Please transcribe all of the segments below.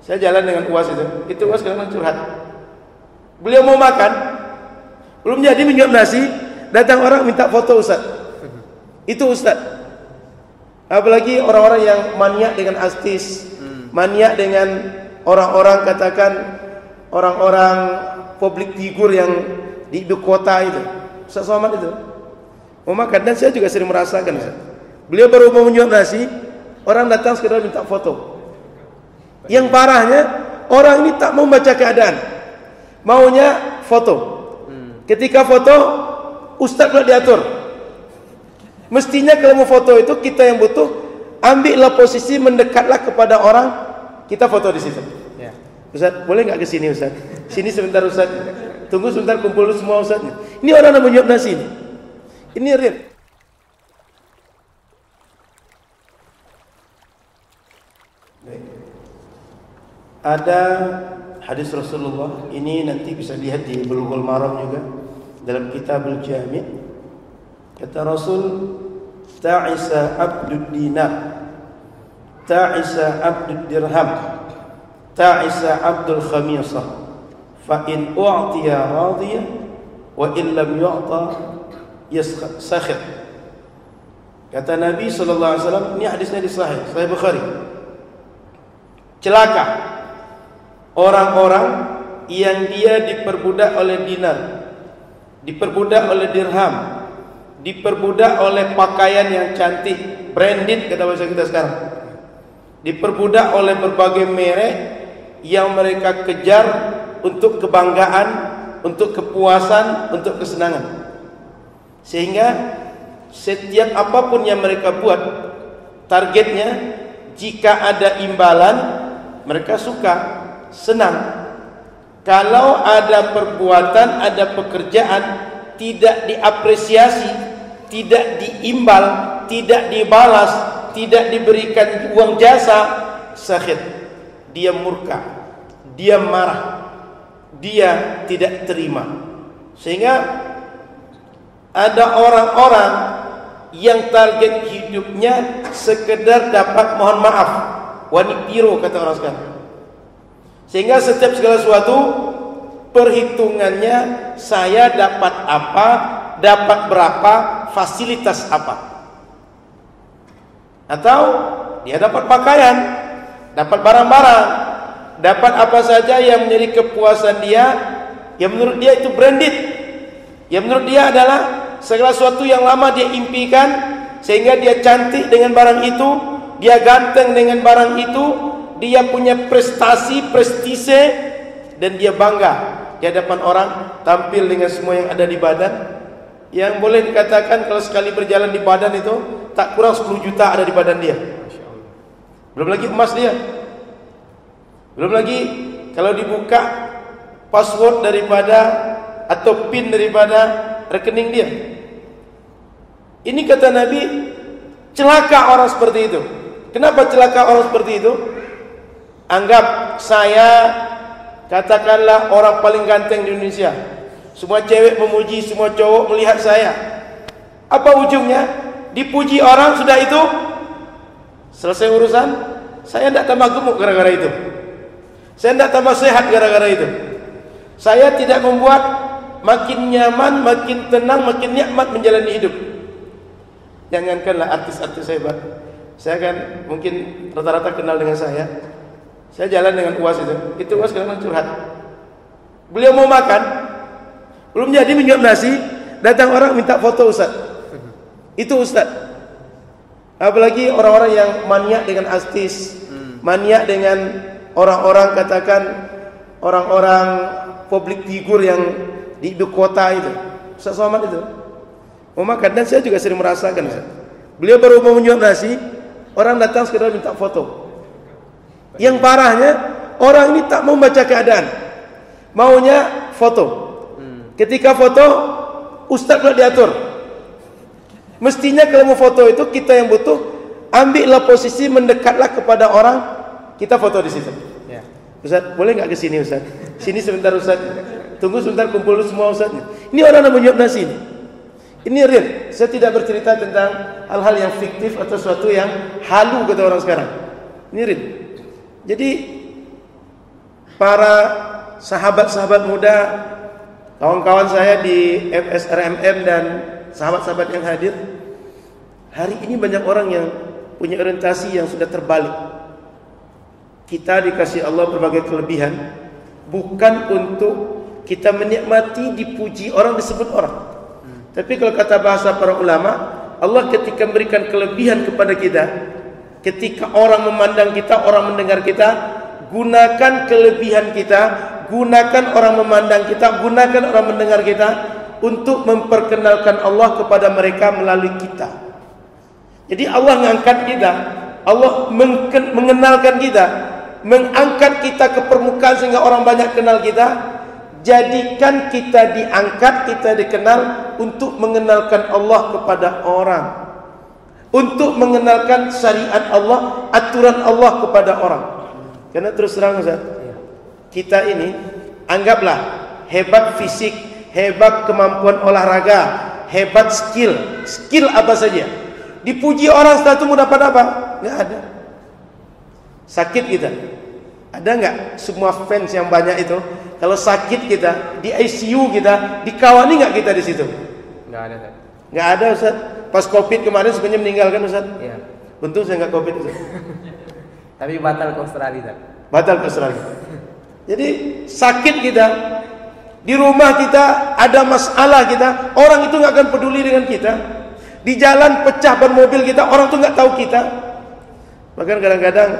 Saya jalan dengan UAS itu UAS kadang curhat. Beliau mau makan, belum jadi menyuap nasi, datang orang minta foto Ustaz. Itu Ustaz. Apalagi orang-orang yang maniak dengan artis, maniak dengan orang-orang, katakan orang-orang public figure yang di ibu kota itu. Ustaz Somad itu mau makan, dan saya juga sering merasakan Ustaz. Beliau baru mau menyuap nasi, orang datang sekedar minta foto. Yang parahnya, orang ini tak mau baca keadaan, maunya foto. Ketika foto, Ustaz pula diatur. Mestinya kalau mau foto itu kita yang butuh, ambillah posisi, mendekatlah kepada orang, kita foto di situ. Ustaz, boleh nggak ke sini Ustaz? Sini sebentar Ustaz. Tunggu sebentar, kumpul dulu semua Ustaz. Ini orang yang menyuap nasi ini. Ini real. Ada hadis Rasulullah, ini nanti bisa lihat di Bulughul Maram juga, dalam Kitabul Jami'. Kata Rasul, ta'isa abdud dinar, ta'isa abdud dirham, ta'isa abdul khamisah, fa in u'tiya radiyah wa in lam yu'ta yasakhir. Kata Nabi SAW, ini hadisnya di Sahih Bukhari. Celaka orang-orang yang dia diperbudak oleh dinar, diperbudak oleh dirham, diperbudak oleh pakaian yang cantik, branded kata bahasa kita sekarang, diperbudak oleh berbagai merek yang mereka kejar untuk kebanggaan, untuk kepuasan, untuk kesenangan. Sehingga setiap apapun yang mereka buat, targetnya jika ada imbalan, mereka suka, senang. Kalau ada perbuatan, ada pekerjaan tidak diapresiasi, tidak diimbal, tidak dibalas, tidak diberikan uang jasa, sakhit, dia murka, dia marah, dia tidak terima. Sehingga ada orang-orang yang target hidupnya sekedar dapat mohon maaf, wani piro kata orang sekarang. Sehingga setiap segala sesuatu perhitungannya, saya dapat apa, dapat berapa, fasilitas apa. Atau dia dapat pakaian, dapat barang-barang, dapat apa saja yang menjadi kepuasan dia, yang menurut dia itu branded, yang menurut dia adalah segala sesuatu yang lama dia impikan, sehingga dia cantik dengan barang itu, dia ganteng dengan barang itu, dia punya prestasi, prestise, dan dia bangga di hadapan orang, tampil dengan semua yang ada di badan, yang boleh dikatakan kalau sekali berjalan di badan itu tak kurang 10 juta ada di badan dia. Belum lagi emas dia, belum lagi kalau dibuka password daripada atau PIN daripada rekening dia. Ini kata Nabi, celaka orang seperti itu. Kenapa celaka orang seperti itu? Anggap saya, katakanlah orang paling ganteng di Indonesia, semua cewek memuji, semua cowok melihat saya. Apa ujungnya? Dipuji orang, sudah itu selesai urusan. Saya tidak tambah gemuk gara-gara itu, saya tidak tambah sehat gara-gara itu. Saya tidak membuat makin nyaman, makin tenang, makin nikmat menjalani hidup. Jangankanlah artis-artis hebat, saya kan mungkin rata-rata kenal dengan saya. Saya jalan dengan UAS itu UAS kadang curhat. Beliau mau makan, belum jadi menyuap nasi, datang orang minta foto Ustaz. Itu Ustaz. Apalagi orang-orang yang maniak dengan artis, maniak dengan orang-orang, katakan orang-orang public figure yang di ibu kota itu. Ustaz Somad itu mau makan, dan saya juga sering merasakan Ustaz. Beliau baru mau menyuap nasi, orang datang sekedar minta foto. Yang parahnya, orang ini tak mau baca keadaan, maunya foto. Ketika foto, Ustaz pula diatur. Mestinya kalau mau foto itu kita yang butuh, ambillah posisi, mendekatlah kepada orang, kita foto di situ. Ustaz, boleh nggak ke sini Ustaz? Sini sebentar Ustaz. Tunggu sebentar, kumpul dulu semua Ustaz. Ini orang yang menyuap nasi ini. Ini real. Saya tidak bercerita tentang hal-hal yang fiktif atau sesuatu yang halu kata orang sekarang. Ini real. Jadi para sahabat-sahabat muda, kawan-kawan saya di FSRMM dan sahabat-sahabat yang hadir, hari ini banyak orang yang punya orientasi yang sudah terbalik. Kita dikasih Allah berbagai kelebihan, bukan untuk kita menikmati, dipuji orang, disebut orang. Tapi kalau kata bahasa para ulama, Allah ketika memberikan kelebihan kepada kita, ketika orang memandang kita, orang mendengar kita, gunakan kelebihan kita, gunakan orang memandang kita, gunakan orang mendengar kita untuk memperkenalkan Allah kepada mereka melalui kita. Jadi Allah mengangkat kita, Allah mengenalkan kita, mengangkat kita ke permukaan sehingga orang banyak kenal kita. Jadikan kita diangkat, kita dikenal untuk mengenalkan Allah kepada orang, untuk mengenalkan syariat Allah, aturan Allah kepada orang. Karena terus terang Ustaz, kita ini anggaplah hebat fisik, hebat kemampuan olahraga, hebat skill apa saja, dipuji orang setelah itu mau dapat apa? Nggak ada. Sakit kita, ada nggak? Semua fans yang banyak itu, kalau sakit kita di ICU kita, dikawani nggak kita di situ? Nggak ada Ustaz. Nggak ada Ustaz. Pas COVID kemarin sebenarnya meninggal kan Ustaz? Iya. Untung saya nggak COVID Ustaz. Tapi batal ke Australia Ustaz. Batal ke Australia. Jadi sakit kita, di rumah kita ada masalah kita, orang itu nggak akan peduli dengan kita. Di jalan pecah ban mobil kita, orang tuh nggak tahu kita. Bahkan kadang-kadang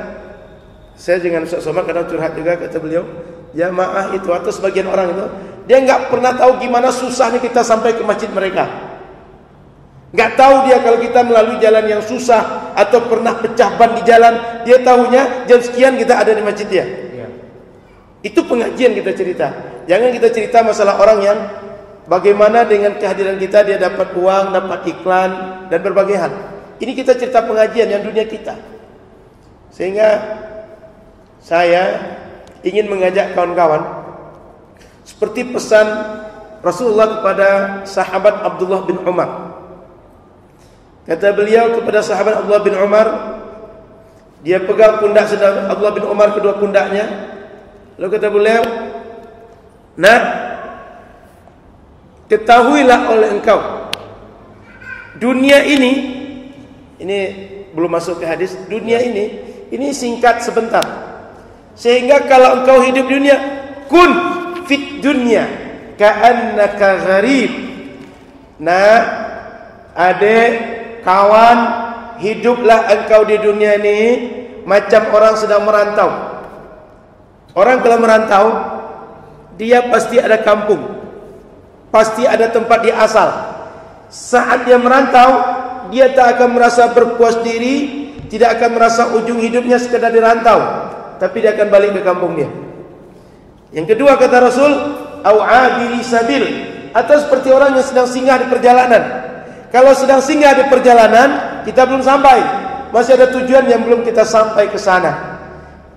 saya dengan Ustaz Somad kadang curhat juga, kata beliau, jamaah itu atau sebagian orang itu, dia nggak pernah tahu gimana susahnya kita sampai ke masjid mereka. Nggak tahu dia kalau kita melalui jalan yang susah atau pernah pecah ban di jalan, dia tahunya jam sekian kita ada di masjid dia. Iya. Itu pengajian kita cerita. Jangan kita cerita masalah orang yang bagaimana dengan kehadiran kita dia dapat uang, dapat iklan dan berbagai hal. Ini kita cerita pengajian yang dunia kita. Sehingga saya ingin mengajak kawan-kawan seperti pesan Rasulullah kepada sahabat Abdullah bin Umar. Kata beliau kepada sahabat Abdullah bin Umar, dia pegang pundak Abdullah bin Umar, kedua pundaknya. Lalu kata beliau, "Nah, ketahuilah oleh engkau, dunia ini belum masuk ke hadis, dunia ini singkat sebentar. Sehingga kalau engkau hidup dunia, kun fit dunya ka'annaka gharib." Nah, adik, kawan, hiduplah engkau di dunia ini macam orang sedang merantau. Orang kalau merantau, dia pasti ada kampung, pasti ada tempat dia asal. Saat dia merantau, dia tak akan merasa berpuas diri, tidak akan merasa ujung hidupnya sekedar dirantau, tapi dia akan balik ke kampung dia. Yang kedua kata Rasul, au abiri sabil, atau seperti orang yang sedang singgah di perjalanan. Kalau sedang singgah di perjalanan, kita belum sampai, masih ada tujuan yang belum kita sampai ke sana.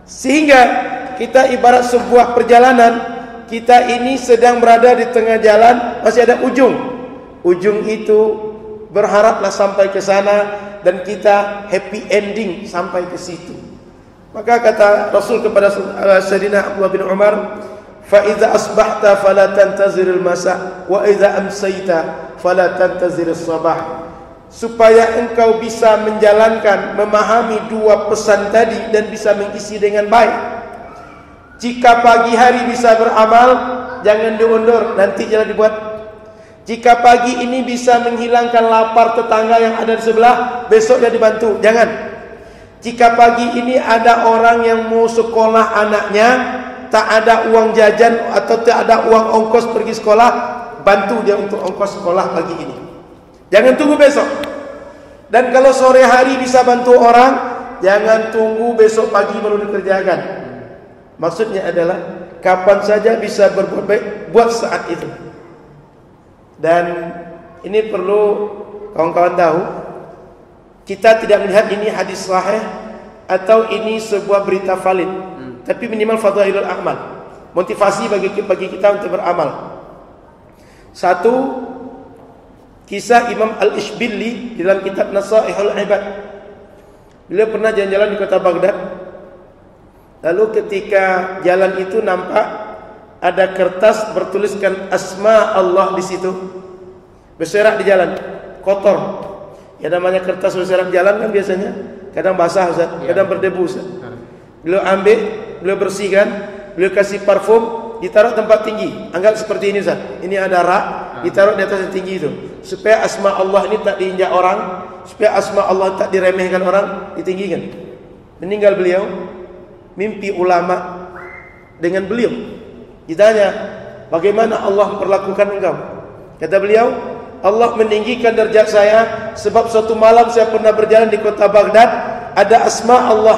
Sehingga kita ibarat sebuah perjalanan, kita ini sedang berada di tengah jalan, masih ada ujung. Ujung itu berharaplah sampai ke sana dan kita happy ending sampai ke situ. Maka kata Rasul kepada Sayyidina Abdullah bin Umar, fa idza asbahta fala tantaziril masa wa idza amsayta fala tantazirus sabah. Supaya engkau bisa menjalankan, memahami dua pesan tadi dan bisa mengisi dengan baik. Jika pagi hari bisa beramal, jangan diundur, nanti jangan dibuat. Jika pagi ini bisa menghilangkan lapar tetangga yang ada di sebelah, besok dia dibantu, jangan. Jika pagi ini ada orang yang mau sekolah anaknya, tak ada uang jajan atau tak ada uang ongkos pergi sekolah, bantu dia untuk ongkos sekolah pagi ini. Jangan tunggu besok. Dan kalau sore hari bisa bantu orang, jangan tunggu besok pagi baru dikerjakan. Maksudnya adalah kapan saja bisa berbuat baik, buat saat itu. Dan ini perlu kawan-kawan tahu, kita tidak melihat ini hadis sahih atau ini sebuah berita valid, tapi minimal fadhailul a'mal, motivasi bagi kita untuk beramal. Satu, kisah Imam Al-Ishbili dalam kitab Nasaihul Ibad. Beliau pernah jalan-jalan di kota Baghdad, Lalu ketika jalan itu nampak ada kertas bertuliskan asma Allah di situ. Berserak di jalan, kotor. Ya namanya kertas berserak di jalan kan biasanya kadang basah Ustaz, kadang berdebu Ustaz. Beliau ambil, beliau bersihkan, beliau kasih parfum, ditaruh tempat tinggi. Anggap seperti ini Ustaz. Ini ada rak, ditaruh di atas yang tinggi itu. Supaya asma Allah ini tak diinjak orang, supaya asma Allah tak diremehkan orang, ditinggikan. Meninggal beliau, mimpi ulama dengan beliau. Ditanya, bagaimana Allah memperlakukan engkau? Kata beliau, Allah meninggikan derajat saya sebab suatu malam saya pernah berjalan di kota Baghdad, ada asma Allah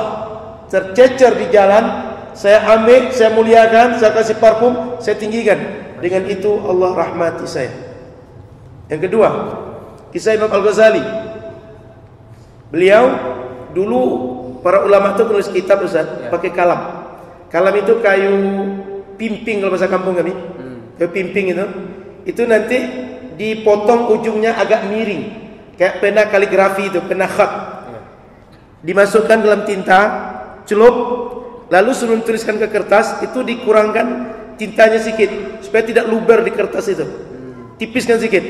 tercecer di jalan, saya ambil, saya muliakan, saya kasih parfum, saya tinggikan. Dengan itu Allah rahmati saya. Yang kedua, kisah Imam Al-Ghazali. Beliau dulu para ulama itu menulis kitab Ustaz, pakai kalam. Kalam itu kayu pimping kalau bahasa kampung kami. Kayu pimping itu nanti dipotong ujungnya agak miring, kayak pena kaligrafi itu, pena khat. Dimasukkan dalam tinta, celup, lalu sebelum tuliskan ke kertas itu dikurangkan tintanya sedikit supaya tidak luber di kertas itu. Tipiskan sedikit.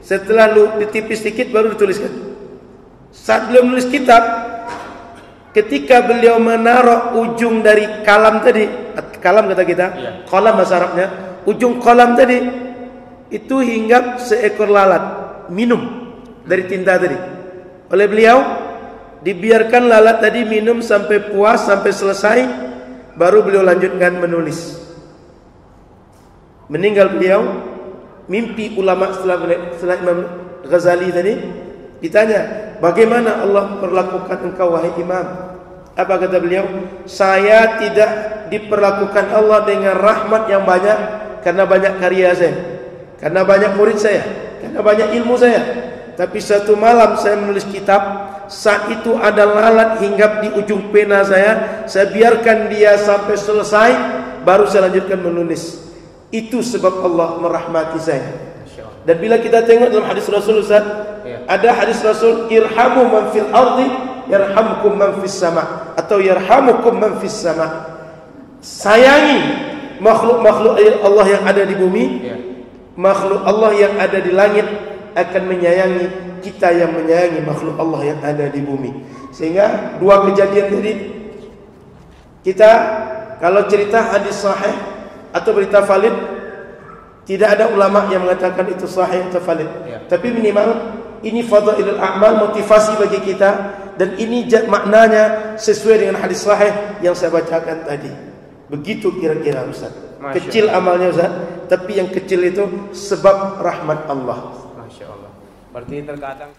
Setelah ditipis sedikit baru dituliskan. Saat beliau menulis kitab, ketika beliau menaruh ujung dari kalam tadi, kalam kata kita, kolam bahasa Arabnya, ujung kolam tadi itu hinggap seekor lalat minum dari tinta tadi. Oleh beliau dibiarkan lalat tadi minum sampai puas, sampai selesai, baru beliau lanjutkan menulis. Meninggal beliau, mimpi ulama setelah Imam Ghazali tadi, ditanya, bagaimana Allah perlakukan engkau wahai imam? Apa kata beliau? Saya tidak diperlakukan Allah dengan rahmat yang banyak karena banyak karya saya, karena banyak murid saya, karena banyak ilmu saya. Tapi satu malam saya menulis kitab, saat itu ada lalat hinggap di ujung pena saya biarkan dia sampai selesai, baru saya lanjutkan menulis. Itu sebab Allah merahmati saya. Dan bila kita tengok dalam hadis Rasul Ustaz, ada hadis Rasul, irhamu man fil ardi yarhamkum man fis sama, atau yarhamukum man fis sama. Sayangi makhluk-makhluk Allah yang ada di bumi, makhluk Allah yang ada di langit akan menyayangi kita yang menyayangi makhluk Allah yang ada di bumi. Sehingga dua kejadian tadi, kita kalau cerita hadis sahih atau berita valid, tidak ada ulama yang mengatakan itu sahih atau valid. Tapi minimal ini fadailul a'mal, motivasi bagi kita, dan ini maknanya sesuai dengan hadis sahih yang saya bacakan tadi. Begitu kira-kira Ustaz. Kecil amalnya Ustaz, tapi yang kecil itu sebab rahmat Allah. Masya Allah. Berarti terkadang